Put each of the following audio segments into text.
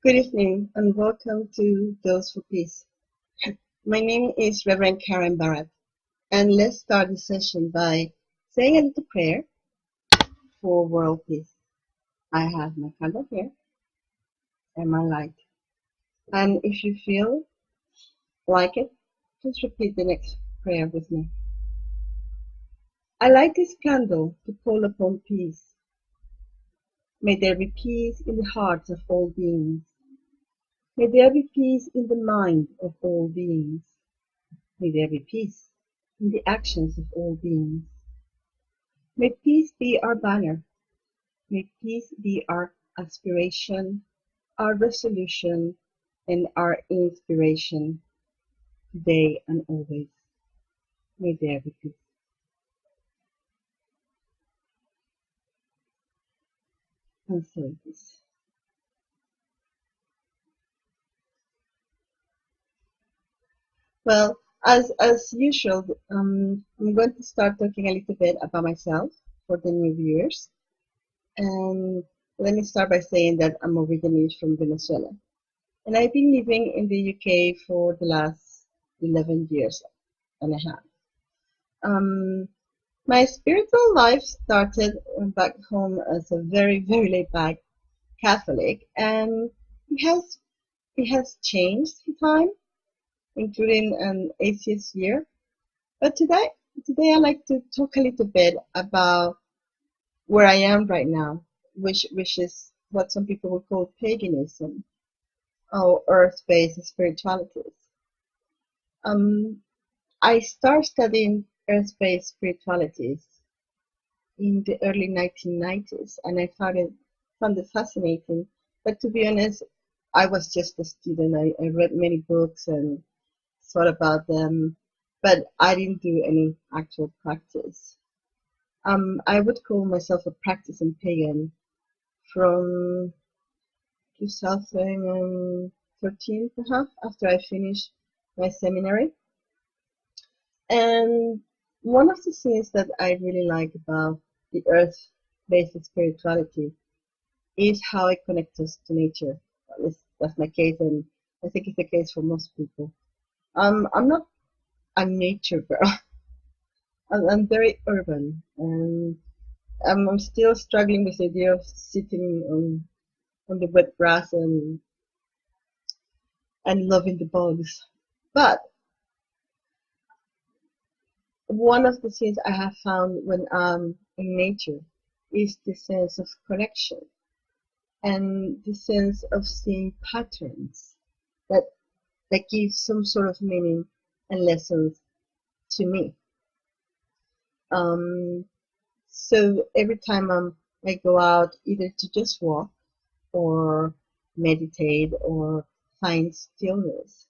Good evening and welcome to Those for Peace. My name is Reverend Karem Barratt, and let's start the session by saying a little prayer for world peace. I have my candle here and my light, and if you feel like it, just repeat the next prayer with me. I light this candle to call upon peace. May there be peace in the hearts of all beings. May there be peace in the mind of all beings. May there be peace in the actions of all beings. May peace be our banner. May peace be our aspiration, our resolution, and our inspiration, today and always. May there be peace. And so it is. Well, as usual, I'm going to start talking a little bit about myself for the new viewers. And let me start by saying that I'm originally from Venezuela. And I've been living in the UK for the last 11 years and a half. My spiritual life started back home as a very, very laid-back Catholic, and it has changed in time, including an atheist year. But today I'd like to talk a little bit about where I am right now, which is what some people would call paganism or earth-based spiritualities. I started studying earth-based spiritualities in the early 1990s, and I found it fascinating. But to be honest, I was just a student. I read many books and thought about them, but I didn't do any actual practice. I would call myself a practicing pagan from 2013, perhaps, after I finished my seminary. And one of the things that I really like about the earth-based spirituality is how it connects us to nature. That's my case, and I think it's the case for most people. I'm not a nature girl. I'm very urban, and I'm still struggling with the idea of sitting on the wet grass and loving the bugs. But one of the things I have found when I'm in nature is the sense of connection and the sense of seeing patterns that give some sort of meaning and lessons to me. So every time I go out either to just walk or meditate or find stillness,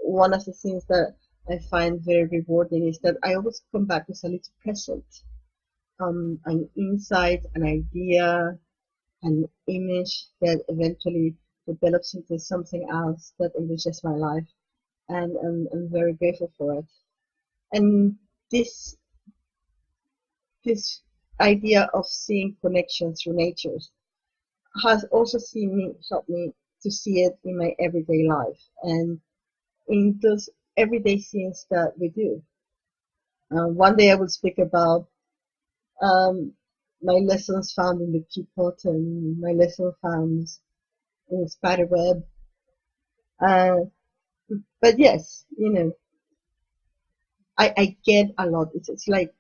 one of the things that I find very rewarding is that I always come back with a little present, an insight, an idea, an image that eventually develops into something else that enriches my life, and I'm very grateful for it. And this idea of seeing connection through nature has also helped me to see it in my everyday life and in those everyday things that we do. One day I will speak about my lessons found in the teapot and my lessons found in the spider web. But yes, I get a lot. It's like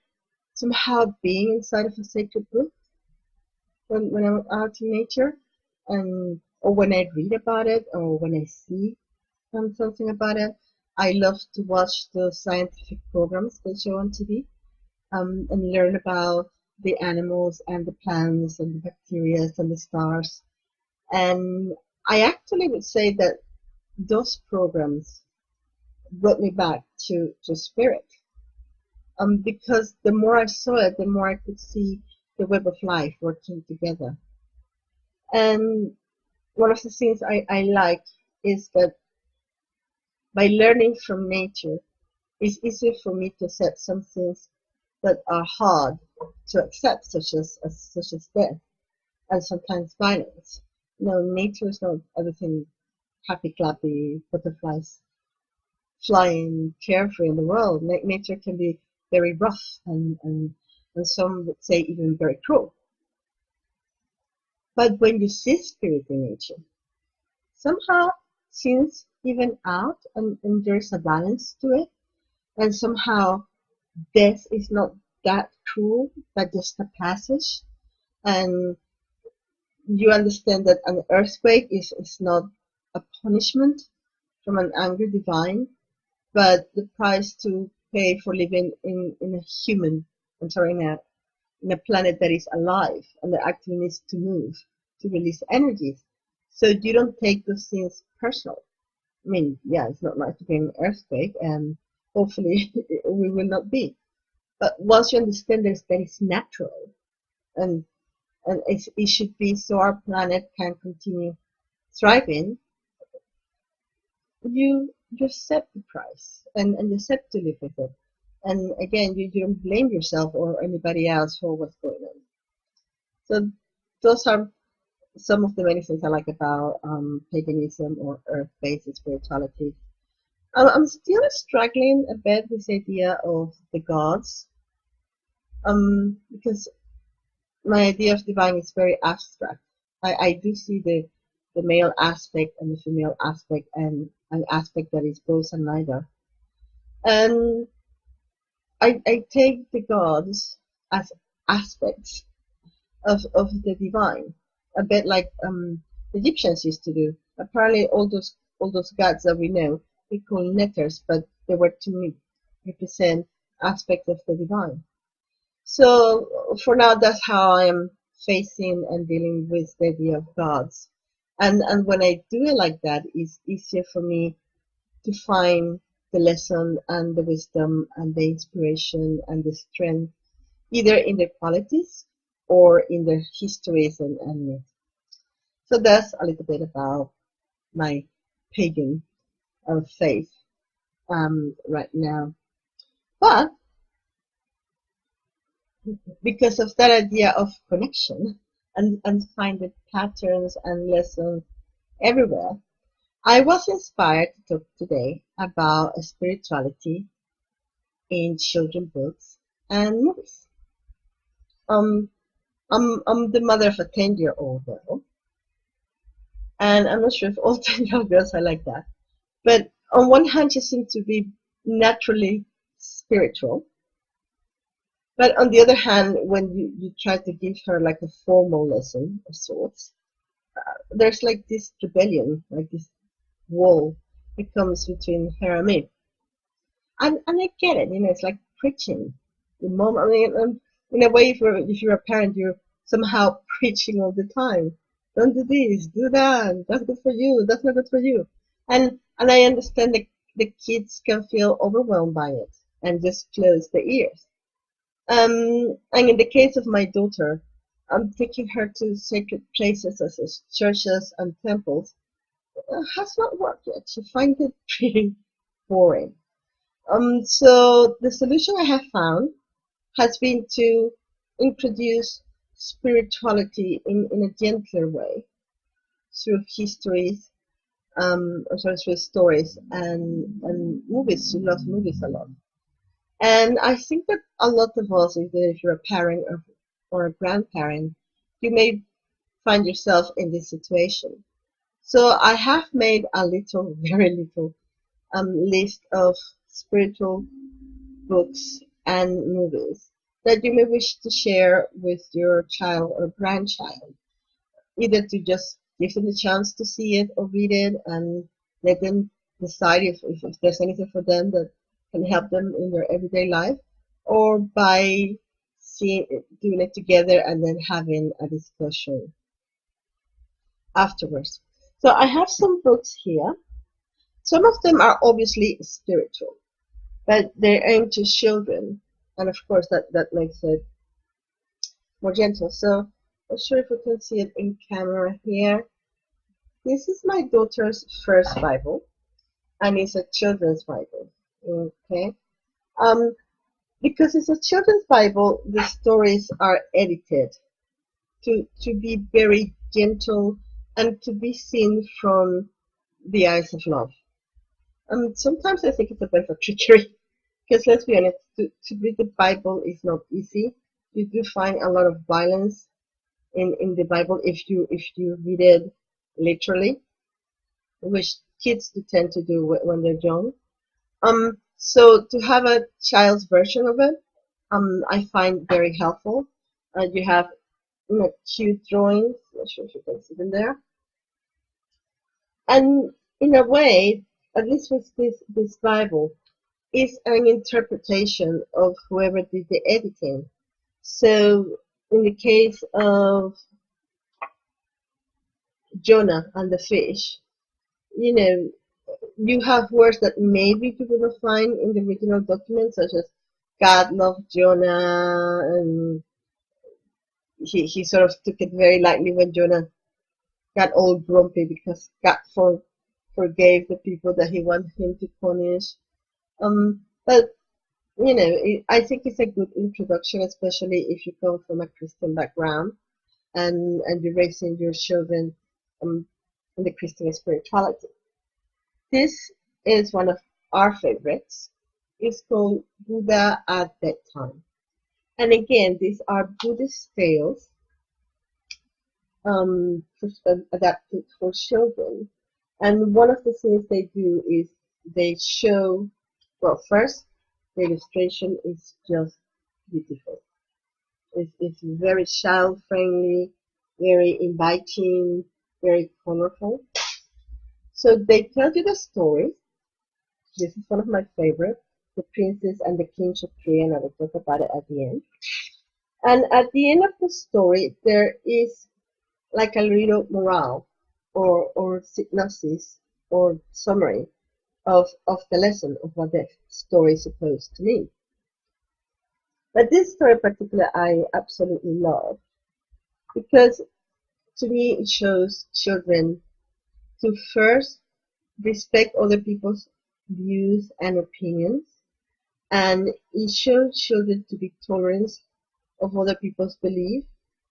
somehow being inside of a sacred book when I'm out in nature, or when I read about it, or when I see something about it. I love to watch those scientific programs they show on TV, and learn about the animals and the plants and the bacteria and the stars. And I actually would say that those programs brought me back to spirit. Because the more I saw it, the more I could see the web of life working together. And one of the things I like is that by learning from nature, it's easier for me to accept some things that are hard to accept, such as death and sometimes violence. No, nature is not everything happy clappy, butterflies flying carefree in the world. Nature can be very rough and some would say even very cruel. But when you see spirit in nature, somehow seems even out and there's a balance to it. And somehow death is not that cruel, but just a passage. And you understand that an earthquake is not a punishment from an angry divine, but the price to pay for living in a human, I'm sorry, in a planet that is alive and that actually needs to move to release energies. So you don't take those things personal. I mean, yeah, it's not nice to be an earthquake, and hopefully we will not be. But once you understand that it's natural, and it should be so our planet can continue thriving, you accept the price and you accept to live with it. And again, you don't blame yourself or anybody else for what's going on. So those are some of the many things I like about paganism or earth-based spirituality. I'm still struggling a bit with the idea of the gods, because my idea of divine is very abstract. I do see the male aspect and the female aspect and an aspect that is both and neither. And I take the gods as aspects of the divine, a bit like the Egyptians used to do. Apparently, all those gods that we know we call netters, but they were to me represent aspects of the divine. So for now, that's how I am facing and dealing with the idea of gods. And when I do it like that, it's easier for me to find the lesson and the wisdom and the inspiration and the strength, either in their qualities or in their histories and myths. So that's a little bit about my pagan faith right now. But because of that idea of connection and finding patterns and lessons everywhere, I was inspired to talk today about spirituality in children's books and movies. I'm the mother of a 10-year-old girl, and I'm not sure if all 10-year-old girls are like that. But on one hand, she seems to be naturally spiritual. But on the other hand, when you try to give her like a formal lesson of sorts, there's like this rebellion, like this wall that comes between her and me. And I get it, it's like preaching. The moment, I mean, in a way, if you're a parent, you're somehow preaching all the time. Don't do this, do that. That's good for you. That's not good for you. And I understand that the kids can feel overwhelmed by it and just close their ears. And in the case of my daughter, I'm taking her to sacred places such as churches and temples. Has not worked yet. She finds it pretty boring. So the solution I have found has been to introduce spirituality in a gentler way through histories, or sorry, through stories and movies. She loves movies a lot. And I think that a lot of us, either if you're a parent or a grandparent, you may find yourself in this situation. So I have made a little, very little, list of spiritual books and movies that you may wish to share with your child or grandchild, either to just give them the chance to see it or read it and let them decide if there's anything for them that can help them in their everyday life, or by doing it together and then having a discussion afterwards. So I have some books here. Some of them are obviously spiritual, but they're aimed to children, and of course that makes it more gentle. So I'm not sure if we can see it in camera here. This is my daughter's first Bible, and it's a children's Bible. Okay, because it's a children's Bible, the stories are edited to be very gentle and to be seen from the eyes of love. And sometimes I think it's a bit of a trickery, because let's be honest, to read the Bible is not easy. You do find a lot of violence in the Bible if you read it literally, which kids do tend to do when they're young. So to have a child's version of it, I find very helpful. You have cute drawings. Not sure if you can see them there. And in a way, at least with this Bible, is an interpretation of whoever did the editing. So in the case of Jonah and the fish, you know, you have words that maybe you would not find in the original document, such as God loved Jonah, and he sort of took it very lightly when Jonah got all grumpy because God forgave the people that he wanted him to punish. But I think it's a good introduction, especially if you come from a Christian background and you're raising your children in the Christian spirituality. This is one of our favorites. It's called Buddha at Bedtime. And again, these are Buddhist tales adapted for children. And one of the things they do is they show, well, first, the illustration is just beautiful. It's very child-friendly, very inviting, very colorful. So they tell you the story. This is one of my favorites, The Princess and the King Tree, and I will talk about it at the end. And at the end of the story, there is like a little morale or synopsis or summary of the lesson of what the story is supposed to mean. But this story in particular I absolutely love because to me it shows children to first respect other people's views and opinions, and it shows children to be tolerant of other people's beliefs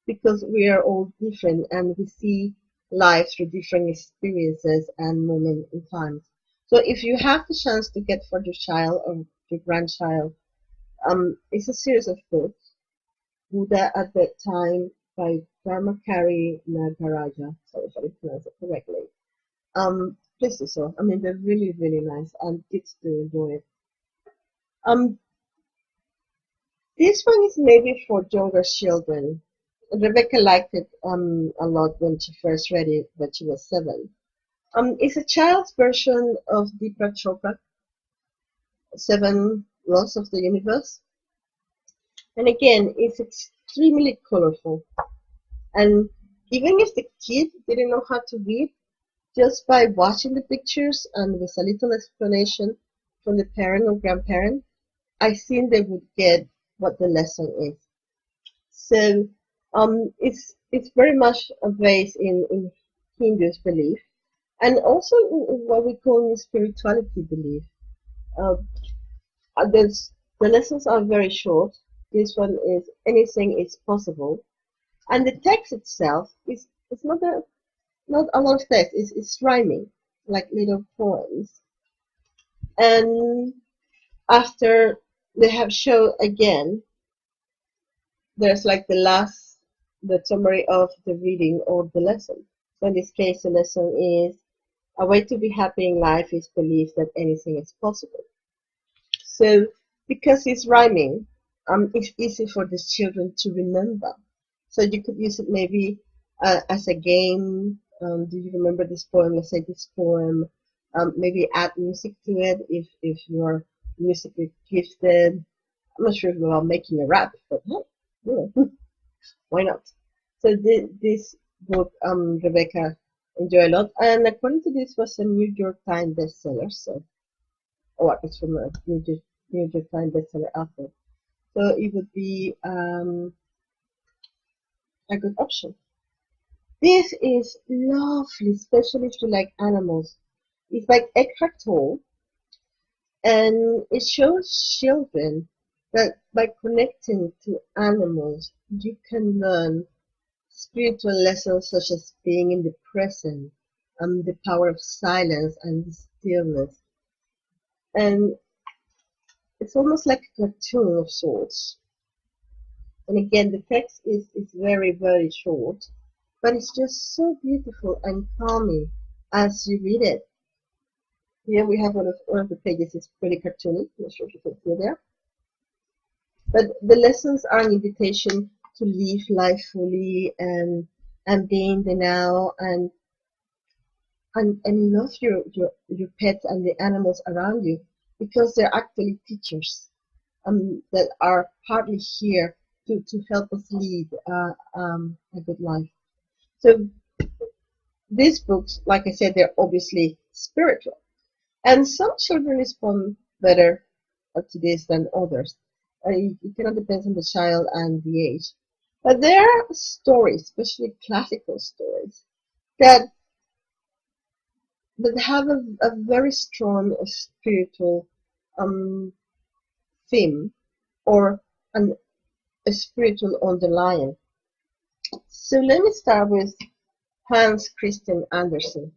because we are all different and we see life through different experiences and moments in time. So if you have the chance to get for your child or your grandchild, it's a series of books. Buddha at Bedtime by Dharmakari Nagaraja. Sorry if I didn't pronounce it correctly. Please do so. I mean, they're really, really nice, and kids do enjoy it. This one is maybe for younger children. Rebecca liked it a lot when she first read it, when she was 7. It's a child's version of Deepak Chopra, 7 Laws of the Universe. And again, it's extremely colorful. And even if the kid didn't know how to read, just by watching the pictures and with a little explanation from the parent or grandparent, I think they would get what the lesson is. So it's very much based in Hindu's belief, and also in what we call in spirituality belief. The lessons are very short. This one is anything is possible, and the text itself is not a lot of text. It's rhyming, like little poems. And after they have shown again, there's like the summary of the reading or the lesson. So in this case, the lesson is a way to be happy in life is belief that anything is possible. So because it's rhyming, it's easy for the children to remember. So you could use it maybe as a game. Do you remember this poem? Let's say this poem. Maybe add music to it if you're musically gifted. I'm not sure about making a rap, but hey, you know, why not? So this book, Rebecca enjoyed a lot, and according to this, was a New York Times bestseller. So, it's from a New York Times bestseller author. So it would be a good option. This is lovely, especially if you like animals. It's like Eckhart Tolle, and it shows children that by connecting to animals, you can learn spiritual lessons such as being in the present, the power of silence and stillness. And it's almost like a cartoon of sorts. And again, the text is very, very short, but it's just so beautiful and calming as you read it. Here we have one of the pages is pretty cartoony. I'm not sure if you can see there. But the lessons are an invitation to live life fully and be in the now and love your pets and the animals around you, because they're actually teachers that are partly here to help us lead a good life. So these books, like I said, they're obviously spiritual. And some children respond better to this than others. It kind of depends on the child and the age. But there are stories, especially classical stories, that have a very strong spiritual theme or a spiritual underlying. So let me start with Hans Christian Andersen.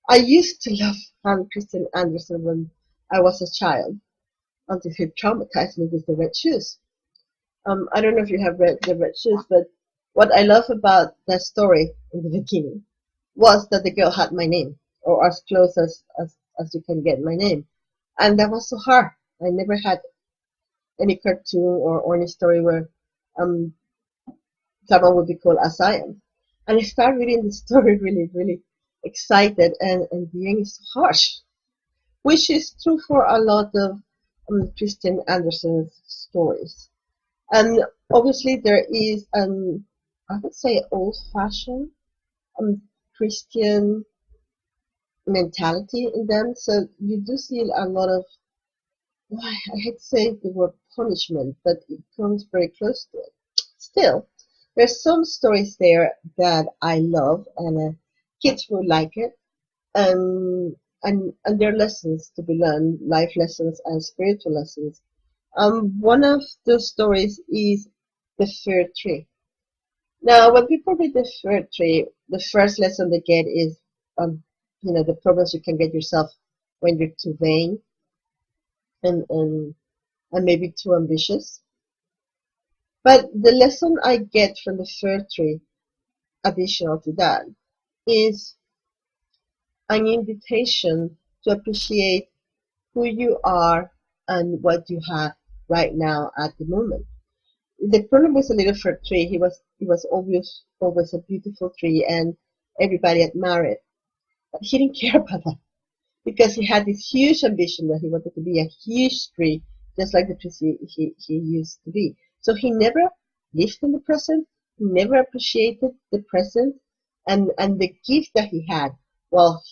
I used to love Hans Christian Andersen when I was a child, until he traumatized me with the red shoes. I don't know if you have read the red shoes, but what I love about that story in the beginning was that the girl had my name, or as close as you can get my name. And that was so hard. I never had any cartoon or any story where someone would be called as I am. And I started reading the story really, really excited, and the end is harsh, which is true for a lot of Christian Andersen's stories. And obviously there is I would say old-fashioned Christian mentality in them. So you do see a lot of, I hate to say the word punishment, but it comes very close to it. Still, there's some stories there that I love, and kids will like it. And there are lessons to be learned, life lessons and spiritual lessons. One of the stories is the fir tree. Now, when people read the fir tree, the first lesson they get is, the problems you can get yourself when you're too vain and maybe too ambitious. But the lesson I get from the fir tree, additional to that, is an invitation to appreciate who you are and what you have right now at the moment. The problem with the little fir tree, he was always a beautiful tree, and everybody admired it. But he didn't care about that, because he had this huge ambition that he wanted to be a huge tree, just like the tree he used to be. So he never lived in the present, he never appreciated the present and the gift that he had while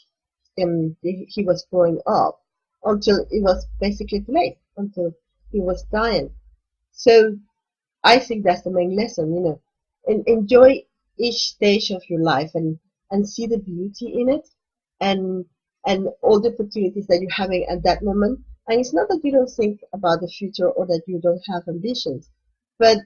he was growing up, until it was basically too late, until he was dying. So I think that's the main lesson, and enjoy each stage of your life and see the beauty in it, and all the opportunities that you're having at that moment. And it's not that you don't think about the future or that you don't have ambitions, but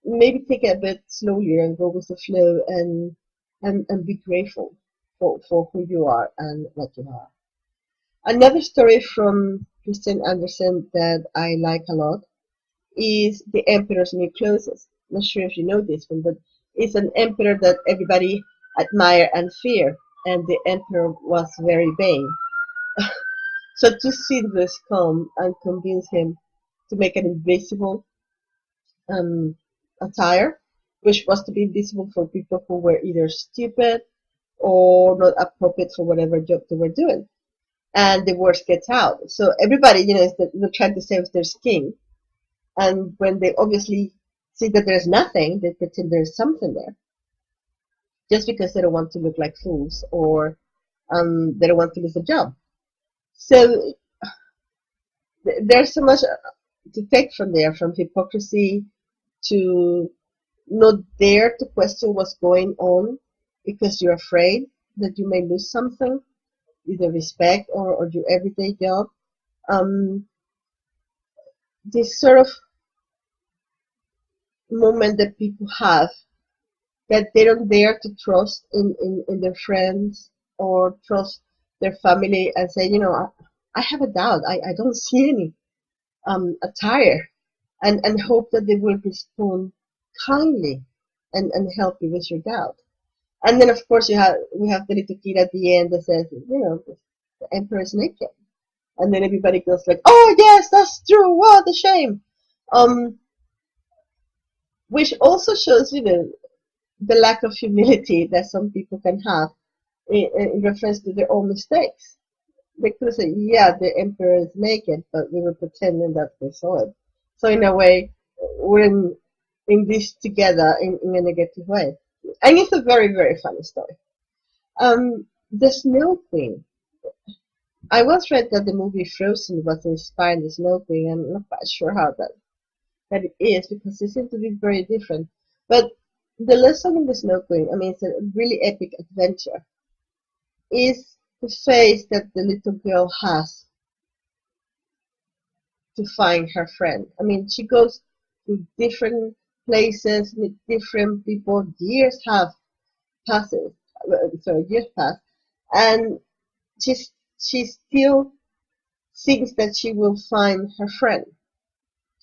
maybe take it a bit slowly and go with the flow and be grateful for who you are and what you are. Another story from Christian Andersen that I like a lot is The Emperor's New Clothes. I'm not sure if you know this one, but it's an emperor that everybody admire and fear, and the emperor was very vain. So two Silvers come and convince him to make an invisible attire, which was to be invisible for people who were either stupid or not appropriate for whatever job they were doing. And the worst gets out. So everybody, is they're trying to save their skin. And when they obviously see that there's nothing, they pretend there's something there, just because they don't want to look like fools, or they don't want to lose a job. So there's so much to take from there, from hypocrisy to not dare to question what's going on because you're afraid that you may lose something, either respect or your everyday job. This sort of moment that people have that they don't dare to trust in their friends or trust their family and say, I have a doubt. I don't see any attire, and hope that they will respond kindly and help you with your doubt. And then, of course, we have the little kid at the end that says, the emperor is naked. And then everybody goes like, oh, yes, that's true. What a shame. Which also shows, the lack of humility that some people can have in reference to their own mistakes. They could say, yeah, the emperor is naked, but we were pretending that we saw it. So in a way, we're in this together in a negative way. And it's a very, very funny story. The Snow Queen. I once read that the movie Frozen was inspired the Snow Queen. I'm not quite sure how that it is, because they seem to be very different. But the lesson in the Snow Queen, it's a really epic adventure, is the face that the little girl has to find her friend. She goes to different places with different people. Years passed, and she still thinks that she will find her friend.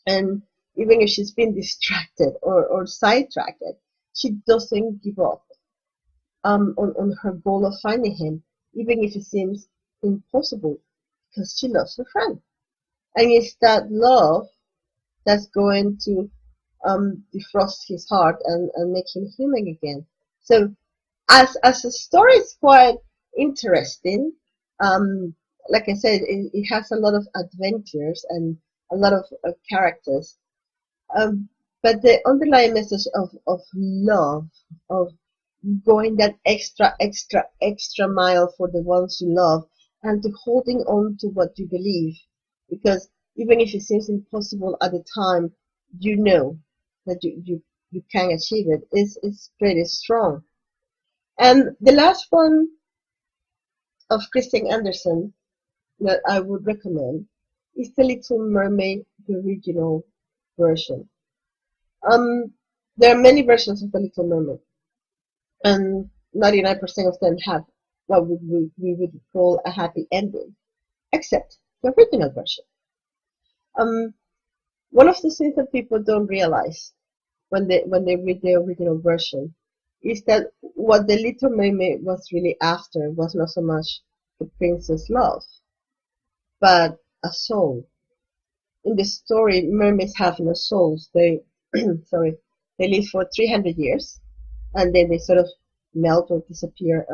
And even if she's been distracted or sidetracked, she doesn't give up on her goal of finding him, even if it seems impossible, because she loves her friend. And it's that love that's going to defrost his heart and make him human again. So as a story, it's quite interesting. Like I said, it has a lot of adventures and a lot of characters. But the underlying message of love, of going that extra mile for the ones you love, and to holding on to what you believe, because even if it seems impossible at the time, you know that you can achieve it, is pretty strong. And the last one of Christian Andersen that I would recommend is The Little Mermaid, the original version. There are many versions of The Little Mermaid, and 99% of them have what we would call a happy ending, except the original version. One of the things that people don't realize when they read the original version is that what the Little Mermaid was really after was not so much the prince's love, but a soul. In the story, mermaids have no souls. They they live for 300 years, and then they sort of melt or disappear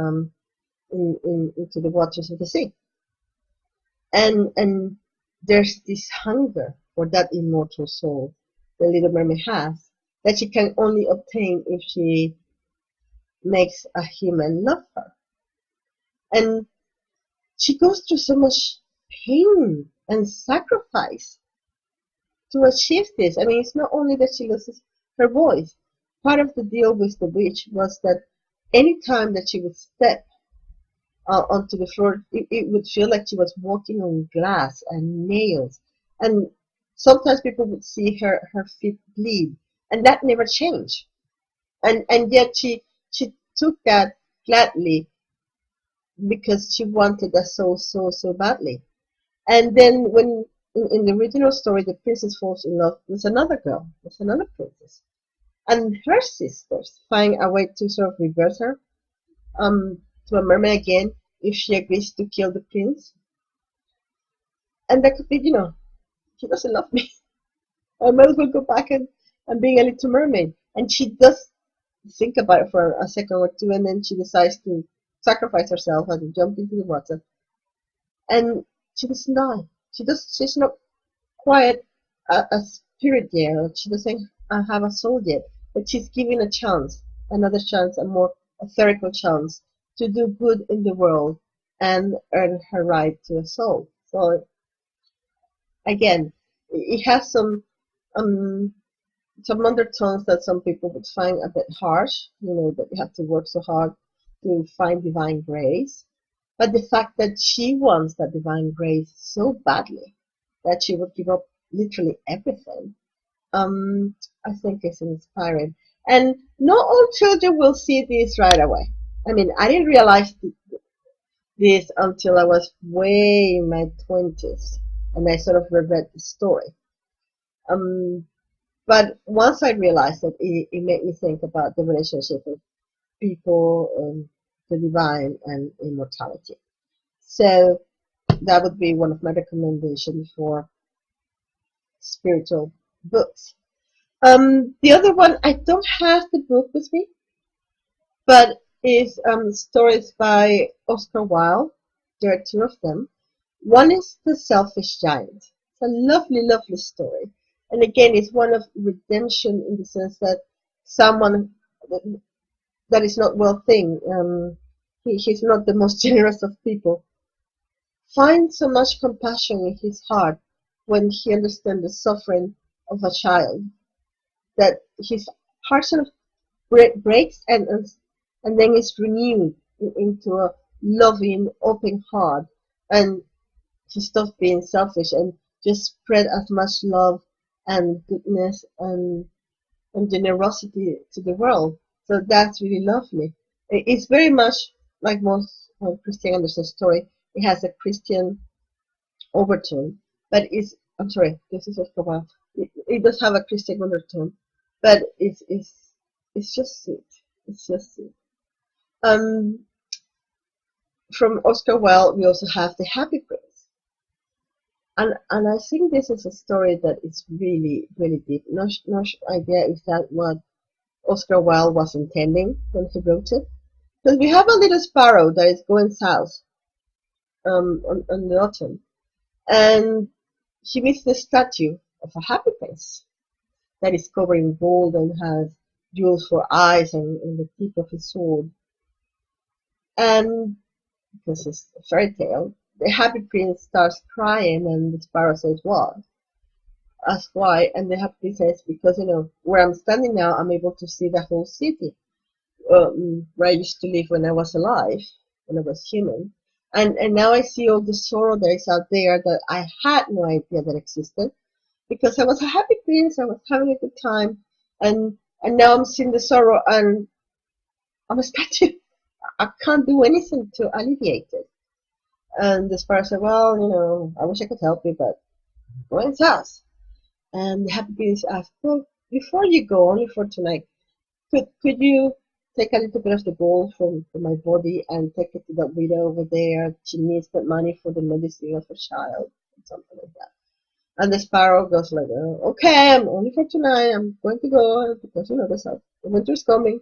into the waters of the sea. And there's this hunger for that immortal soul the Little Mermaid has, that she can only obtain if she makes a human love her. And she goes through so much pain and sacrifice to achieve this. It's not only that she loses her voice. Part of the deal with the witch was that any time that she would step onto the floor, it would feel like she was walking on glass and nails. And sometimes people would see her feet bleed, and that never changed. And yet she took that gladly, because she wanted that so badly. And then when in the original story, the princess falls in love with another girl, with another princess, and her sisters find a way to sort of reverse her to a mermaid again if she agrees to kill the prince. And that could be, she doesn't love me. I might as well go back and being a little mermaid. And she does think about it for a second or two, and then she decides to sacrifice herself and jump into the water. And she doesn't die. She's not quite a spirit yet. She doesn't have a soul yet. But she's given a chance, another chance, a more etherical chance to do good in the world and earn her right to a soul. So again, it has some undertones that some people would find a bit harsh, that you have to work so hard to find divine grace. But the fact that she wants that divine grace so badly that she would give up literally everything, I think is inspiring. And not all children will see this right away. I mean, I didn't realize this until I was way in my 20s, and I sort of reread the story. But once I realized it, it made me think about the relationship of people, the divine, and immortality. So that would be one of my recommendations for spiritual books. The other one, I don't have the book with me, but is stories by Oscar Wilde. There are two of them. One is The Selfish Giant. It's a lovely, lovely story. And again, it's one of redemption in the sense that someone that is not wealthy, he's not the most generous of people, finds so much compassion in his heart when he understands the suffering of a child that his heart sort of breaks and then is renewed into a loving, open heart, and he stops being selfish and just spread as much love and goodness and generosity to the world. So that's really lovely. It's very much like most of Christian Andersen story. It has a Christian overtone, but I'm sorry, this is Oscar Wilde. It does have a Christian undertone, but it's just sweet. It's just sweet. From Oscar Wilde, we also have The Happy Prince. And I think this is a story that is really, really deep. No idea if that what Oscar Wilde was intending when he wrote it. Because we have a little sparrow that is going south on the autumn. And he meets the statue of a happy prince that is covered in gold and has jewels for eyes and the tip of his sword. And because it's a fairy tale, the happy prince starts crying, and the sparrow says, "What?" Ask why, and the happy prince says, "Because where I'm standing now, I'm able to see the whole city where I used to live when I was alive, when I was human, and now I see all the sorrow that is out there that I had no idea that existed, because I was a happy prince, I was having a good time, and now I'm seeing the sorrow, and I'm a statue. I can't do anything to alleviate it." And the sparrow said, "Well, I wish I could help you, but go and south." And the happy prince asked, "Well, before you go, only for tonight, could you take a little bit of the gold from my body and take it to that widow over there? She needs that money for the medicine of her child," or something like that. And the sparrow goes like, "Okay, I'm only for tonight. I'm going to go because the winter is coming."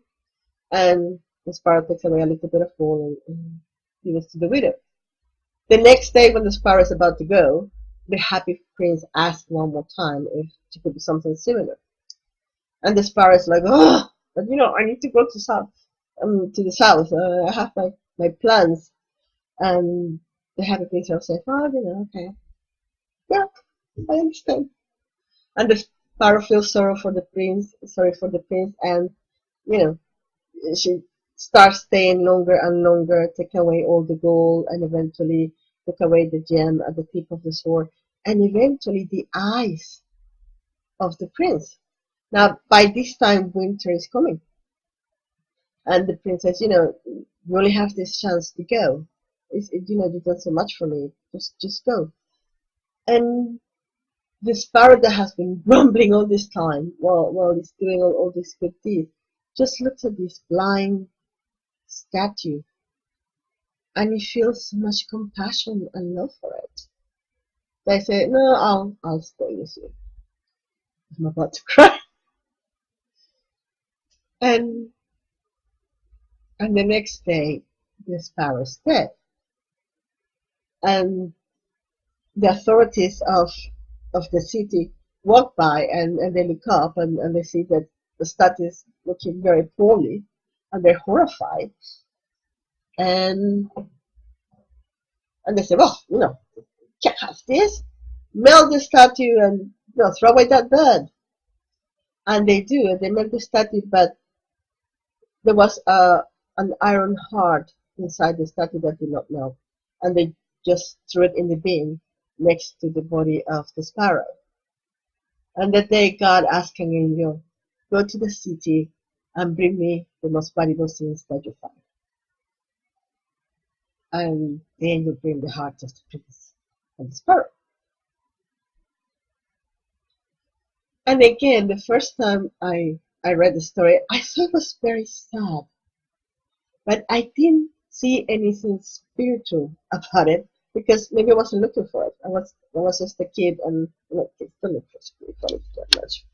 And the sparrow takes away a little bit of gold and gives it to the widow. The next day, when the sparrow is about to go, the happy prince asks one more time if she could do something similar. And the sparrow is like, "Oh, but I need to go to the south. I have my plans." And the happy prince will say, "Oh, okay, yeah, I understand." And the sparrow feels sorry for the prince, and she starts staying longer and longer, take away all the gold, and eventually took away the gem at the tip of the sword, and eventually the eyes of the prince. Now, by this time, winter is coming, and the prince says, "You only have this chance to go. You've done so much for me. Just go." And the sparrow that has been grumbling all this time, while he's doing all these good deeds, just looks at this blind statue, and he feels so much compassion and love for it. They say, "No, I'll stay with you." I'm about to cry. And the next day, the sparrow's dead, and the authorities of the city walk by, and they look up, and they see that the statue is looking very poorly, and they're horrified, and they say, "Well, can't have this. Melt the statue and throw away that bird." And they do, and they melt the statue, but there was an iron heart inside the statue that did not melt, and they just threw it in the bin next to the body of the sparrow. And that day, God asked an angel, "Go to the city and bring me the most valuable things that you find. And then you bring the heart of the prince and the sparrow. And again, the first time I read the story, I thought it was very sad, but I didn't see anything spiritual about it because maybe I wasn't looking for it. I was just a kid, and kids don't look for spirituality that much.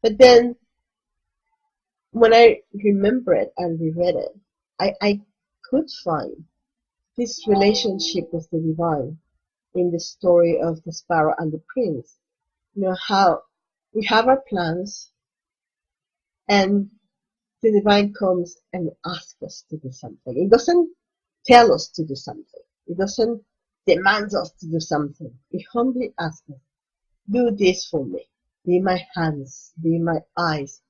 But then when I remember it and reread it, I could find this relationship with the divine in the story of the sparrow and the prince. You know, how we have our plans and the divine comes and asks us to do something. It doesn't tell us to do something. It doesn't demand us to do something. It humbly asks us, do this for me. Be my hands, be my eyes,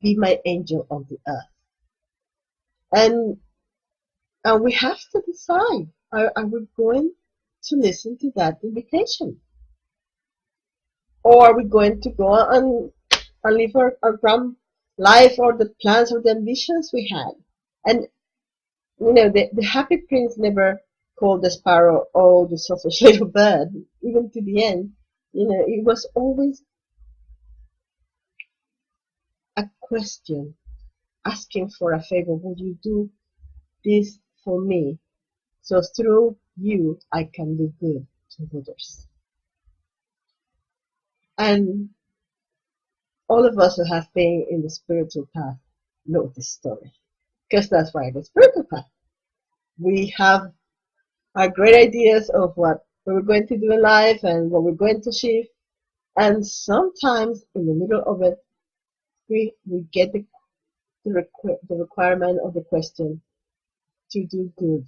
be my angel on the earth. And we have to decide, are we going to listen to that invitation? Or are we going to go and live our grand life or the plans or the ambitions we had? And, you know, the happy prince never called the sparrow, oh, the selfish little bird. Even to the end, you know, it was always a question, asking for a favor. Would you do this for me? So through you, I can do good to others. And all of us who have been in the spiritual path know this story, because that's why the spiritual path. We have our great ideas of what we're going to do in life and what we're going to achieve, and sometimes in the middle of it, we get the requirement of the question to do good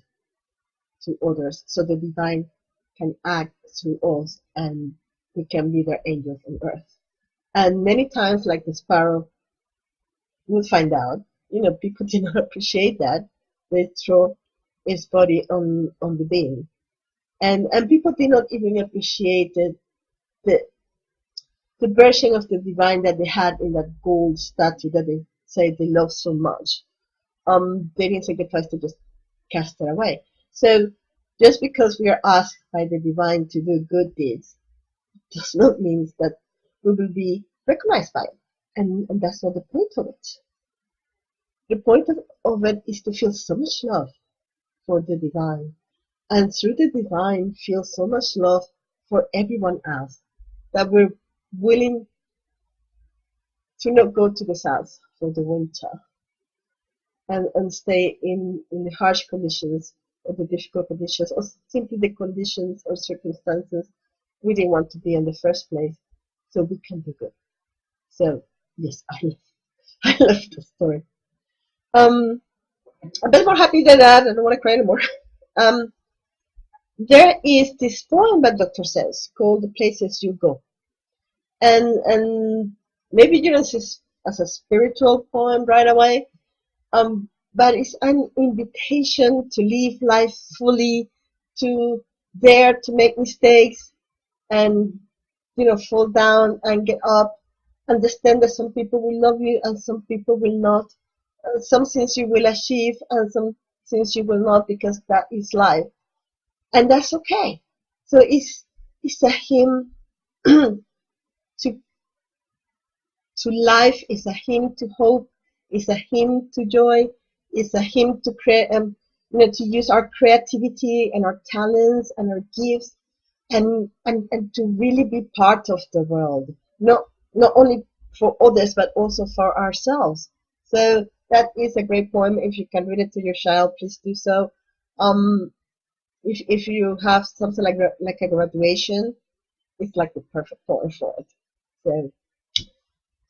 to others, so the divine can act through us and we can be their angels on earth. And many times, like the sparrow, we'll find out, you know, people did not appreciate that. They throw his body on the beam. And people did not even appreciate the version of the divine that they had in that gold statue that they say they love so much. They didn't think it twice to just cast it away. So just because we are asked by the divine to do good deeds does not mean that we will be recognized by it. And that's not the point of it. The point of it is to feel so much love for the divine, and through the divine feel so much love for everyone else that we're willing to not go to the south for the winter and stay in the harsh conditions or the difficult conditions or simply the conditions or circumstances we didn't want to be in the first place, so we can do good. So yes, I love the story. A bit more happy than that. I don't want to cry anymore. There is this poem by Dr. Seuss called "The Places You Go," and maybe you don't see it as a spiritual poem right away, but it's an invitation to live life fully, to dare to make mistakes, and fall down and get up. Understand that some people will love you and some people will not. Some things you will achieve and some things you will not, because that is life, and that's okay. So it's a hymn to life. It's a hymn to hope. It's a hymn to joy. It's a hymn to create, to use our creativity and our talents and our gifts, and to really be part of the world, not only for others but also for ourselves. So that is a great poem. If you can read it to your child, please do so. If you have something like a graduation, it's like the perfect poem for it. So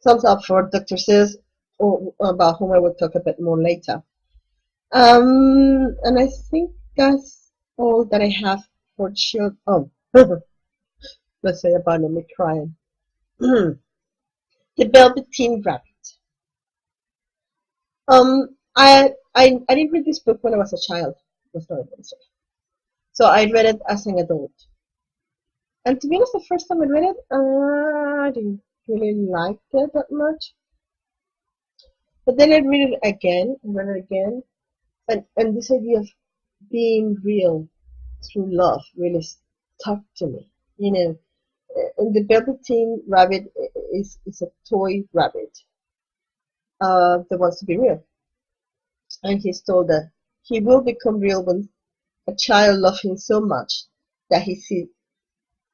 thumbs up for Dr. Seuss, or about whom I will talk a bit more later. And I think that's all that I have for children. Oh, let's say about me crying. The Velveteen Rabbit. I didn't read this book when I was a child. That's not what I say. So I read it as an adult. And to be honest, the first time I read it, I didn't really like it that much. But then I read it again and read it again, and this idea of being real through love really stuck to me. You know, and the Velveteen Rabbit is a toy rabbit that wants to be real, and he's told that he will become real when a child loves him so much that he sees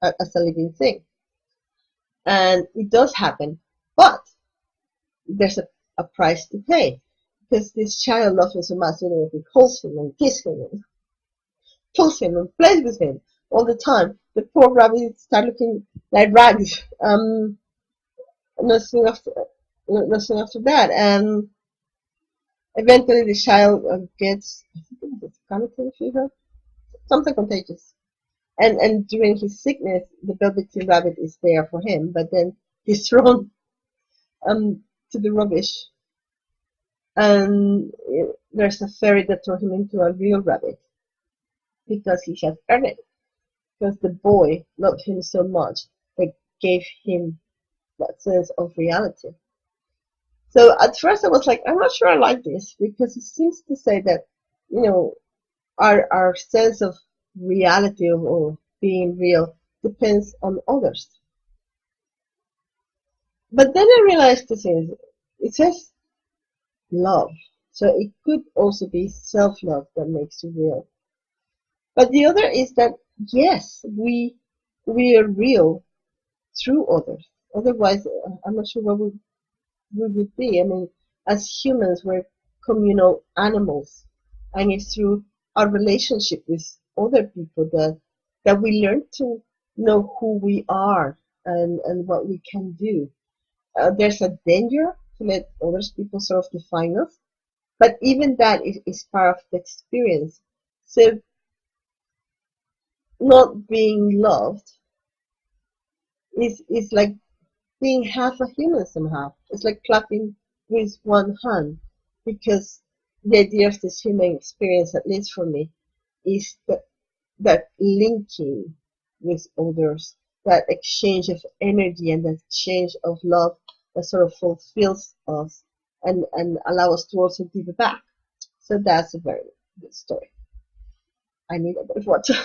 it as a living thing, and it does happen, but there's a price to pay because this child loves him so much. You know, he holds him and kisses him and pulls him and plays with him all the time. The poor rabbit start looking like rags. Nothing after, nothing after that, and eventually the child gets, I think it's scarlet fever, something contagious. And during his sickness, the Velveteen Rabbit is there for him, but then he's thrown to the rubbish, and there's a fairy that throws him into a real rabbit because he has earned it. Because the boy loved him so much that gave him that sense of reality. So at first I was like, I'm not sure I like this because it seems to say that, you know, our sense of reality or being real depends on others. But then I realized this is, it says love. So it could also be self-love that makes you real. But the other is that, yes, we are real through others. Otherwise, I'm not sure what we would be. I mean, as humans, we're communal animals, and it's through our relationship with other people that we learn to know who we are and what we can do. There's a danger to let other people sort of define us, but even that is part of the experience. So not being loved is like being half a human somehow. It's like clapping with one hand, because the idea of this human experience, at least for me, is that linking with others, that exchange of energy and that exchange of love that sort of fulfills us and allow us to also give it back. So that's a very good story. I need a bit of water.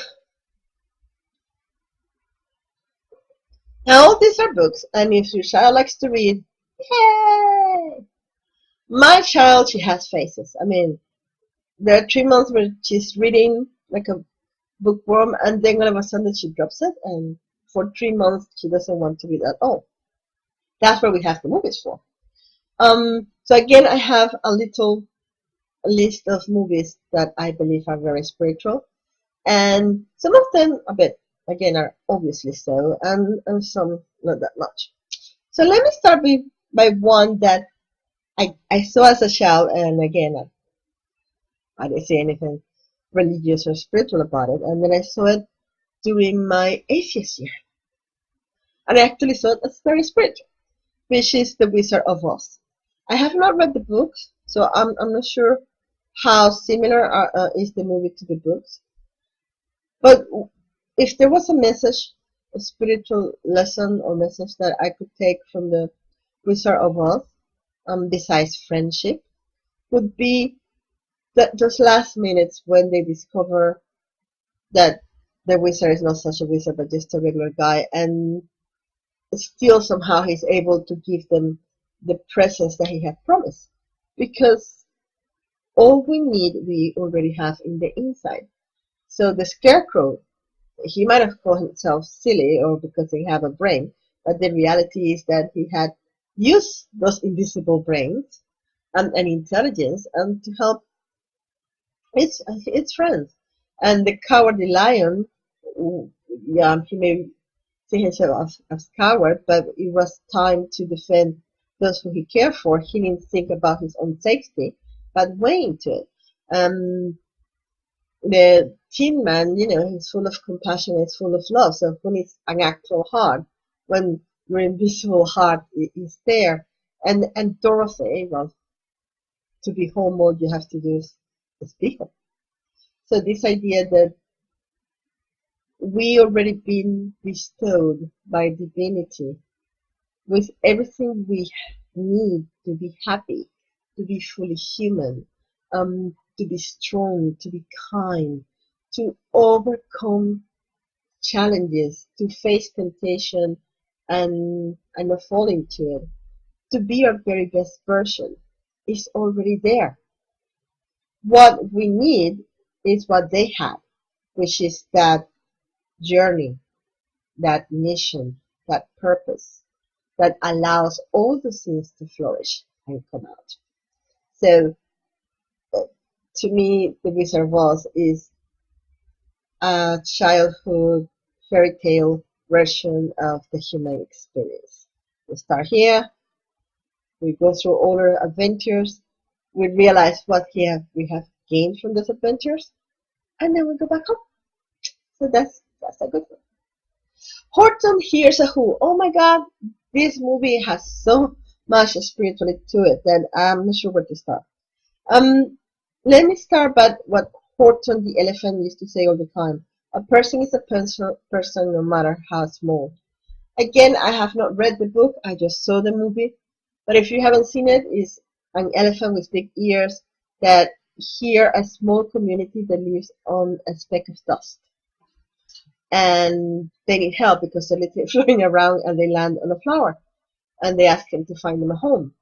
Now, all these are books, and if your child likes to read, yay! My child, she has phases. I mean, there are 3 months where she's reading like a bookworm, and then all of a sudden she drops it, and for 3 months she doesn't want to read at all. That's what we have the movies for. So again, I have a little list of movies that I believe are very spiritual, and some of them a bit, again, are obviously so, and some not that much. So let me start by one that I saw as a child, and again, I didn't say anything religious or spiritual about it, and then I saw it during my atheist year, and I actually saw it as very spiritual, which is The Wizard of Oz. I have not read the books, so I'm not sure how similar is the movie to the books. But if there was a message, a spiritual lesson or message that I could take from The Wizard of Oz, besides friendship, would be that those last minutes when they discover that the wizard is not such a wizard but just a regular guy, and still somehow he's able to give them the presents that he had promised, because all we need we already have in the inside. So the scarecrow, he might have called himself silly or because he had a brain, but the reality is that he had used those invisible brains and intelligence to help its friends. And the cowardly lion, yeah, he may see himself as coward, but it was time to defend those who he cared for. He didn't think about his own safety, but way into it. The Tin Man, you know, he's full of compassion, he's full of love. So when it's an actual heart, when your invisible heart is there, and Dorothy, well, to be home, all you have to do is speak up. So this idea that we already been bestowed by divinity with everything we need to be happy, to be fully human, to be strong, to be kind, to overcome challenges, to face temptation and not fall into it, to be your very best version is already there. What we need is what they had, which is that journey, that mission, that purpose that allows all the things to flourish and come out. So to me, The Wizard of Oz is a childhood fairy tale version of the human experience. We start here, we go through all our adventures, we realize what we have gained from those adventures, and then we go back home. So that's a good one. Horton Hears a Who. Oh my God, this movie has so much spirituality to it that I'm not sure where to start. Let me start by what Horton the elephant used to say all the time. A person is a person no matter how small. Again, I have not read the book, I just saw the movie. But if you haven't seen it, it's an elephant with big ears that hear a small community that lives on a speck of dust. And they need help because they're literally flying around and they land on a flower. And they ask him to find them a home.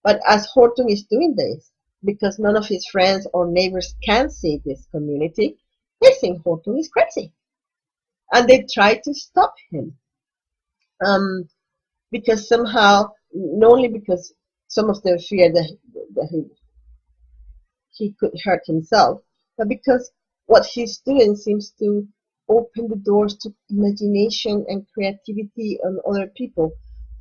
But as Horton is doing this, because none of his friends or neighbors can see this community, they think Horton is crazy. And they try to stop him. Because somehow, not only because some of them fear that he could hurt himself, but because what he's doing seems to open the doors to imagination and creativity on other people.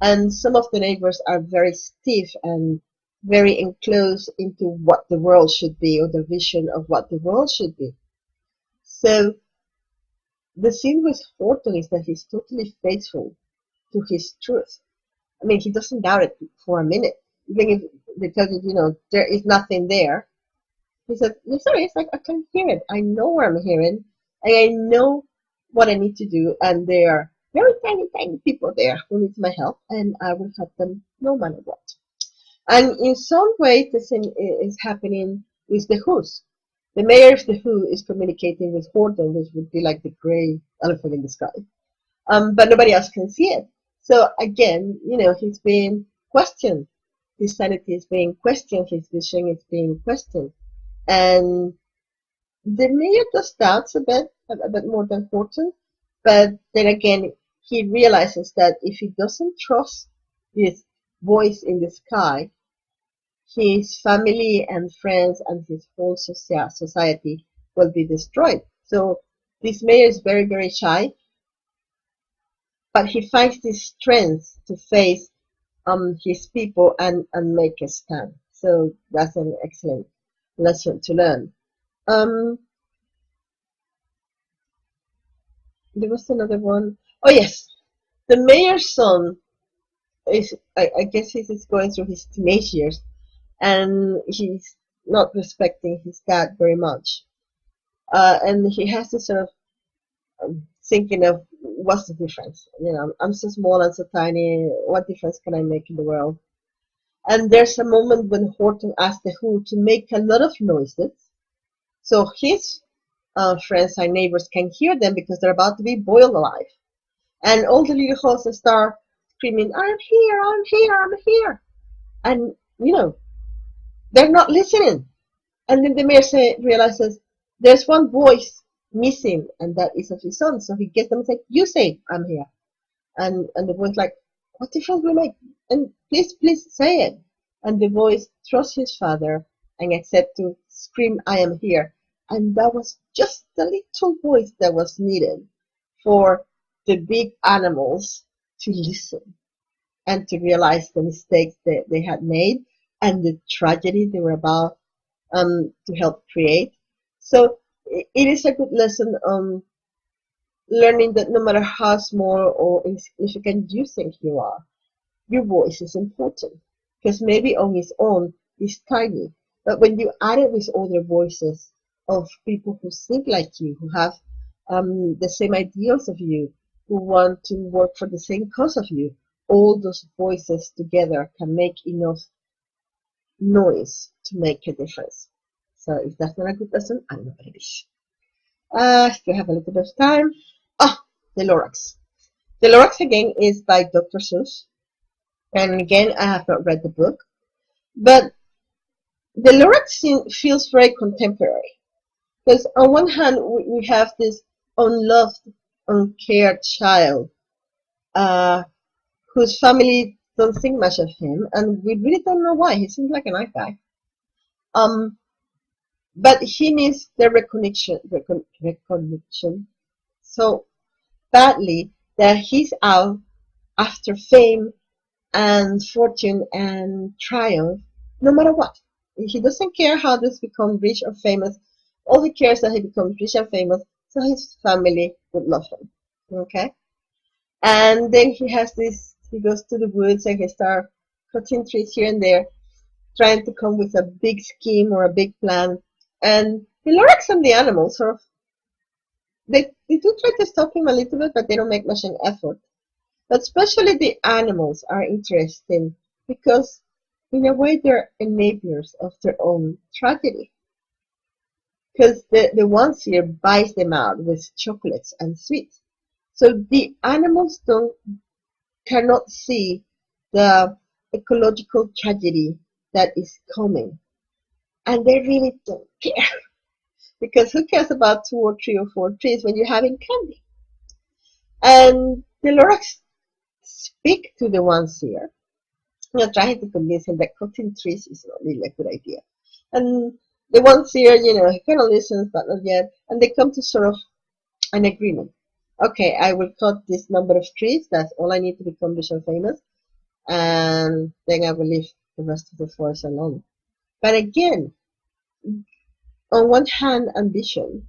And some of the neighbors are very stiff and very enclosed into what the world should be, or the vision of what the world should be. So the thing with Horton is that he's totally faithful to his truth. I mean, he doesn't doubt it for a minute. Even if they tell you, there is nothing there, he said, no, sorry, it's like I can hear it. I know where I'm hearing, and I know what I need to do, and there are very tiny, tiny people there who need my help, and I will help them no matter what. And in some way, the same is happening with the Who's. The mayor of the Who is communicating with Horton, which would be like the gray elephant in the sky. But nobody else can see it. So again, he's being questioned. His sanity is being questioned. His vision is being questioned. And the mayor does doubts a bit more than Horton. But then again, he realizes that if he doesn't trust this voice in the sky, his family and friends and his whole society will be destroyed. So this mayor is very, very shy, but he finds this strength to face his people and make a stand. So that's an excellent lesson to learn. There was another one. Oh yes, the mayor's son is, I guess he's going through his teenage years, and he's not respecting his dad very much. And he has to sort of thinking of what's the difference. I'm so small and so tiny. What difference can I make in the world? And there's a moment when Horton asks the Who to make a lot of noises, so his friends and neighbors can hear them because they're about to be boiled alive. And all the little horses start screaming, "I'm here! I'm here! I'm here!" And they're not listening. And then the mayor realizes there's one voice missing, and that is of his son. So he gets them and says, "You say I'm here." And the voice like, "What difference will it make? And please say it." And the voice trusts his father and accepts to scream, "I am here." And that was just the little voice that was needed for the big animals to listen and to realize the mistakes that they had made and the tragedy they were about to help create. So it is a good lesson on learning that no matter how small or insignificant you think you are, your voice is important. Because maybe on its own it's tiny, but when you add it with other voices of people who think like you, who have the same ideals of you, who want to work for the same cause of you, all those voices together can make enough noise to make a difference. So if that's not a good lesson, I don't know what it is. Still have a little bit of time. The Lorax. The Lorax again is by Dr. Seuss. And again, I have not read the book. But the Lorax feels very contemporary. Because on one hand, we have this unloved, uncared child whose family don't think much of him, and we really don't know why. He seems like a nice guy. But he needs the recognition so badly that he's out after fame and fortune and triumph, no matter what. He doesn't care how this becomes rich or famous. All he cares that he becomes rich and famous, so his family would love him. Okay? And then he goes to the woods and he starts cutting trees here and there, trying to come with a big scheme or a big plan. And the Lorax and the animals sort of, they do try to stop him a little bit, but they don't make much an effort. But especially the animals are interesting because in a way they're enablers of their own tragedy. Because the ones here buys them out with chocolates and sweets. So the animals cannot see the ecological tragedy that is coming. And they really don't care. Because who cares about 2 or 3 or 4 trees when you're having candy? And the Lorax speak to the ones here. You're trying to convince him that cutting trees is not really a good idea. And the ones here, he kind of listens, but not yet. And they come to sort of an agreement. Okay, I will cut this number of trees. That's all I need to become rich and famous. And then I will leave the rest of the forest alone. But again, on one hand, ambition,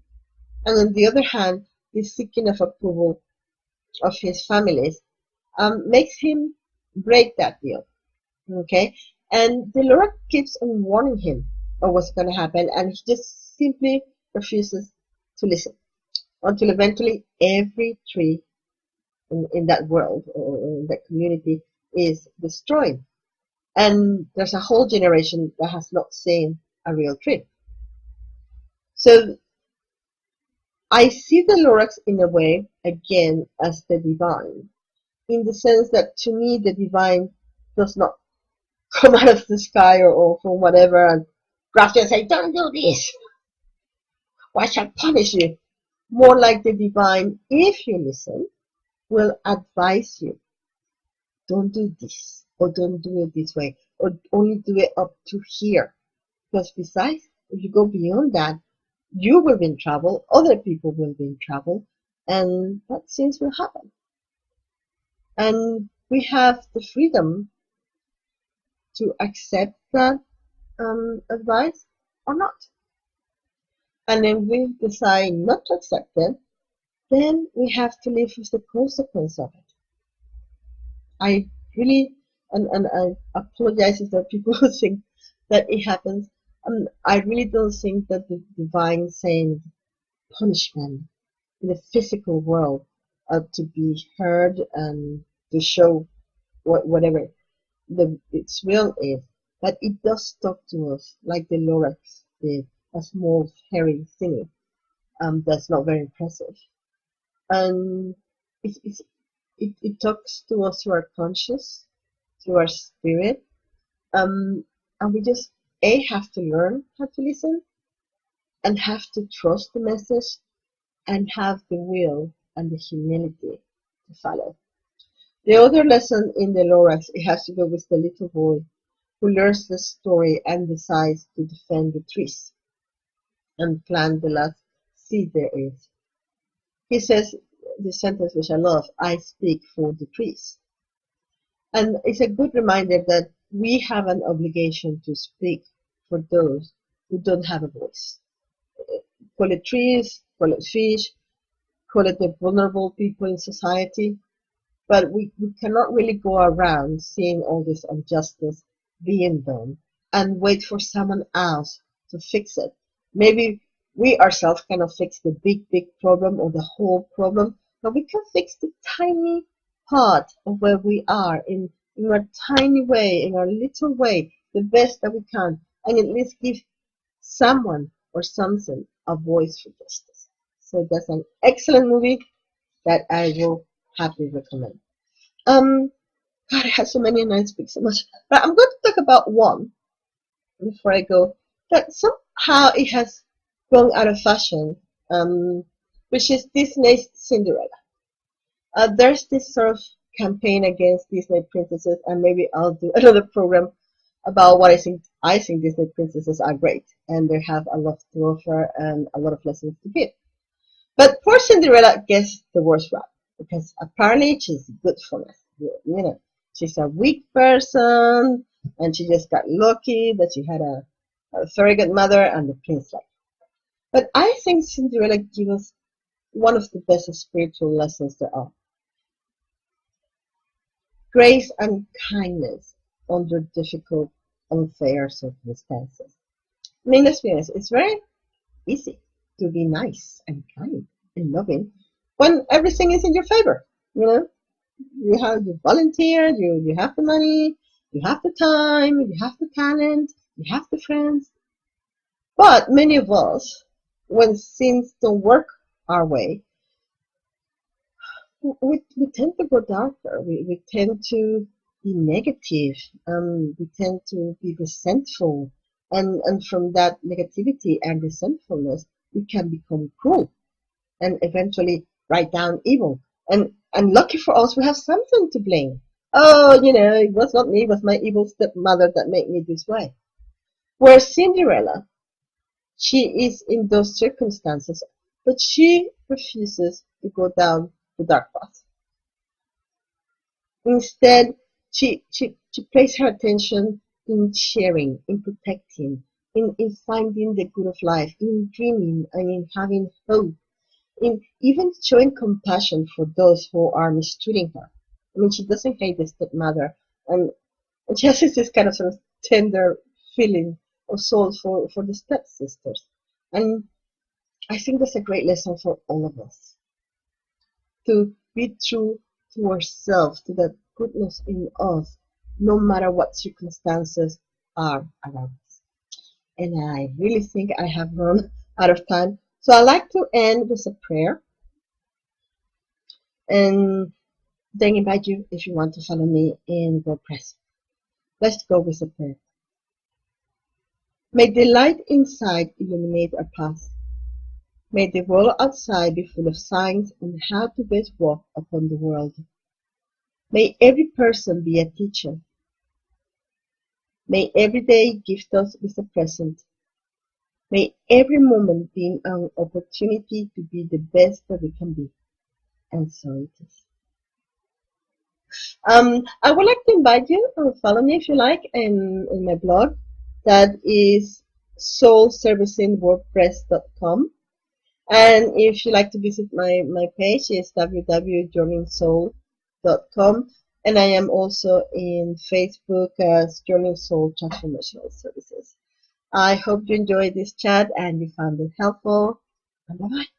and on the other hand, the seeking of approval of his families makes him break that deal. Okay, and the Lorax keeps on warning him of what's going to happen, and he just simply refuses to listen until eventually every tree in that world or in that community is destroyed, and there's a whole generation that has not seen a real tree. So I see the Lorax in a way, again, as the divine, in the sense that to me the divine does not come out of the sky or from whatever and grab you and say, don't do this, or I shall punish you. More like the divine, if you listen, will advise you, don't do this, or don't do it this way, or only do it up to here. Because besides, if you go beyond that, you will be in trouble, other people will be in trouble, and bad things will happen. And we have the freedom to accept that advice or not. And then we decide not to accept it, then we have to live with the consequence of it. I really, and I apologize if there are people who think that it happens. I really don't think that the divine saying punishment in the physical world to be heard and to show whatever its will is, but it does talk to us like the Lorax did, a small hairy thingy that's not very impressive, and it talks to us through our conscious, through our spirit, and we just have to learn how to listen and have to trust the message and have the will and the humility to follow. The other lesson in the Lorax, it has to do with the little boy who learns the story and decides to defend the trees and plant the last seed there is. He says the sentence which I love, I speak for the trees. And it's a good reminder that we have an obligation to speak for those who don't have a voice. Call it trees, call it fish, call it the vulnerable people in society. But we cannot really go around seeing all this injustice being done and wait for someone else to fix it. Maybe we ourselves cannot fix the big problem or the whole problem, but we can fix the tiny part of where we are in our tiny way, in our little way, the best that we can, and at least give someone or something a voice for justice. So that's an excellent movie that I will happily recommend. God, I have so many and I speak so much, but I'm going to talk about one before I go, that somehow it has gone out of fashion, which is Disney's Cinderella. There's this sort of campaign against Disney princesses, and maybe I'll do another program about what I think. I think Disney princesses are great, and they have a lot to offer and a lot of lessons to give. But poor Cinderella gets the worst rap because apparently she's good for us. You know, she's a weak person, and she just got lucky that she had a very good mother and the prince like. But I think Cinderella gives us one of the best spiritual lessons there are. Grace and kindness under difficult, unfair circumstances. I mean, let's be honest, it's very easy to be nice and kind and loving when everything is in your favor. You know, you volunteered, you have the money, you have the time, you have the talent, you have the friends. But many of us, when things don't work our way, we tend to go darker. We tend to be negative. We tend to be resentful. And from that negativity and resentfulness, we can become cruel and eventually write down evil. And lucky for us, we have something to blame. Oh, you know, it was not me, it was my evil stepmother that made me this way. Where Cinderella, she is in those circumstances, but she refuses to go down the dark path. Instead, she places her attention in sharing, in protecting, in finding the good of life, in dreaming and in having hope, in even showing compassion for those who are mistreating her. I mean, she doesn't hate the stepmother, and she has this kind of sort of tender feeling of soul for the stepsisters. And I think that's a great lesson for all of us, to be true to ourselves, to that goodness in us, no matter what circumstances are around us. And I really think I have run out of time. So I like to end with a prayer, and then invite you if you want to follow me in WordPress. Let's go with a prayer. May the light inside illuminate our path. May the world outside be full of signs on how to best walk upon the world. May every person be a teacher. May every day gift us with a present. May every moment be an opportunity to be the best that we can be. And so it is. I would like to invite you to follow me if you like in my blog. That is soulservicingwordpress.com. And if you like to visit my page, it's www.journeyingsoul.com. And I am also in Facebook as Journeying Soul Transformational Services. I hope you enjoyed this chat and you found it helpful. Bye-bye.